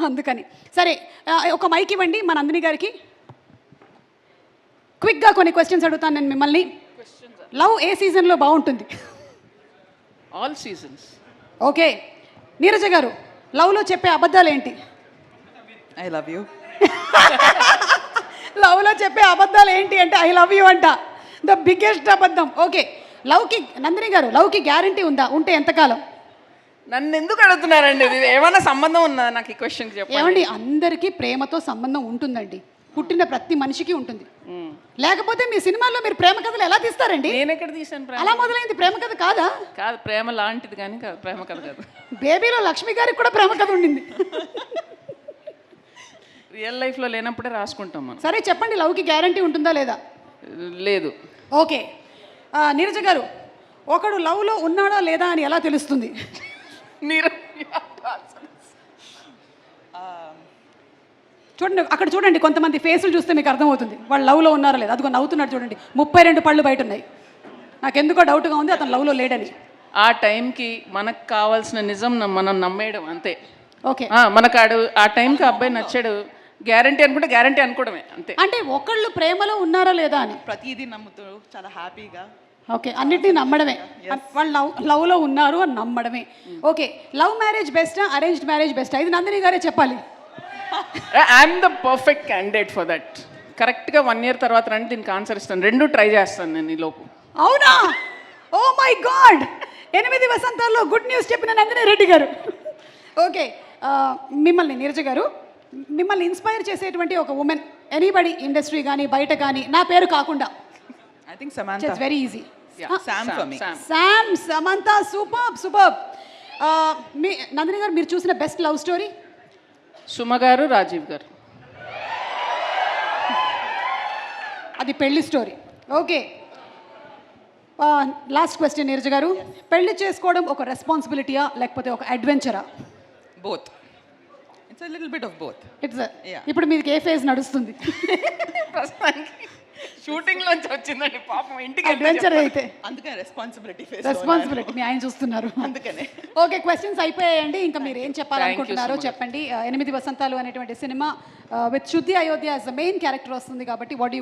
అందుకని. సరే, ఒక మైక్ ఇవ్వండి మన నందిని గారికి. క్విక్గా కొన్ని క్వశ్చన్స్ అడుగుతాను నేను మిమ్మల్ని. లవ్ ఏ సీజన్లో బాగుంటుంది? All seasons. ఓకే, నీరజ గారు, లవ్లో చెప్పే అబద్ధాలు ఏంటి? I love you. లవ్లో చెప్పే అబద్ధాలు ఏంటి అంటే ఐ లవ్ యూ అంట, ద బిగ్గెస్ట్ అబద్ధం. ఓకే, లవ్కి నందిని గారు, లవ్కి గ్యారంటీ ఉందా? ఉంటే ఎంతకాలం? నన్ను ఎందుకు అడుగుతున్నారండి? ఇది ఏమైనా సంబంధం ఉందా నాకు ఈ క్వశ్చన్కి చెప్పండి. ఏమండి, అందరికీ ప్రేమతో సంబంధం ఉంటుందండి, పుట్టిన ప్రతి మనిషికి ఉంటుంది. లేకపోతే మీ సినిమాల్లో మీరు ప్రేమ కథలు ఎలా తీస్తారండి? నేను ఎక్కడ తీసాను ప్రేమ? అలా మొదలైంది ప్రేమ కథ కాదా? కాదు, ప్రేమ లాంటిది కానీ కాదు, ప్రేమ కథ కాదు. బేబీలో లక్ష్మి గారికి కూడా ప్రేమ కథ ఉండింది. రియల్ లైఫ్లో లేనప్పుడే రాసుకుంటాం మనం. సరే చెప్పండి, లవ్కి గ్యారంటీ ఉంటుందా లేదా? లేదు. ఓకే, నీరజ గారు, ఒకడు లవ్లో ఉన్నాడా లేదా అని ఎలా తెలుస్తుంది? చూడండి, అక్కడ చూడండి, కొంతమంది ఫేసులు చూస్తే మీకు అర్థమవుతుంది వాళ్ళు లవ్లో ఉన్నారా లేదా. అదిగో నవ్వుతున్నాడు చూడండి, 32 పళ్ళు బయట ఉన్నాయి. నాకు ఎందుకో డౌట్గా ఉంది అతను లవ్లో లేడని. ఆ టైంకి మనకు కావాల్సిన నిజం మనం నమ్మేయడం అంతే. ఓకే, మనకు ఆ టైంకి అబ్బాయి నచ్చాడు, గ్యారంటీ అనుకుంటే గ్యారంటీ అనుకోవడమే అంతే. అంటే ఒకళ్ళు ప్రేమలో ఉన్నారా లేదా అని ప్రతిదీ నమ్ముతూ చాలా హ్యాపీగా. ఓకే, అన్నిటినీ నమ్మడమే, వాళ్ళు లవ్లో ఉన్నారు అని నమ్మడమే. ఓకే, లవ్ మ్యారేజ్ బెస్టా, అరేంజ్డ్ మ్యారేజ్ బెస్టా? ఇది నందిని గారే చెప్పాలి. I'm the perfect candidate for that. కరెక్ట్గా 1 year తర్వాత రండి, దీనికి ఆన్సర్ ఇస్తాను. 2 ట్రై చేస్తాను నేను ఈ లోపు. అవునా? ఓ మై గాడ్, 8 వసంతాల్లో గుడ్ న్యూస్ చెప్పిన నందిని రెడ్డి గారు. ఓకే, మిమ్మల్ని నీరజ గారు, మిమ్మల్ని ఇన్స్పైర్ చేసేటువంటి ఒక ఉమెన్, ఎనీబడి, ఇండస్ట్రీ కానీ బయట కానీ, నా పేరు కాకుండా. I think Samantha. It's very easy. Sam for me. Sam, Samantha, super. మీ నందిని గారు, మీరు చూసిన బెస్ట్ లవ్ స్టోరీ? సుమ గారు, రాజీవ్ గారు. అది పెళ్లి story. Okay, last question Neeraja గారు, పెళ్లి చేసుకోవడం ఒక రెస్పాన్సిబిలిటీయా లేకపోతే ఒక అడ్వెంచరా? Both. It's a little bit of both. It's Yeah. ఇప్పుడు మీకు ఏ ఫేజ్ నడుస్తుంది? షూటింగ్ లోంచి వచ్చిందండి పాపం, ఇంటికి అడ్వెంచర్ అయితే అందుకనే రెస్పాన్సిబిలిటీ మీ ఆయన చూస్తున్నారు. అందుకనే. ఓకే, క్వశ్చన్స్ అయిపోయాయండి. ఇంకా మీరు ఏం చెప్పాలనుకుంటున్నారో చెప్పండి. 8 వసంతాలు అనేటువంటి cinema with Shruti Ayodhya as the main character వస్తుంది కాబట్టి వాట్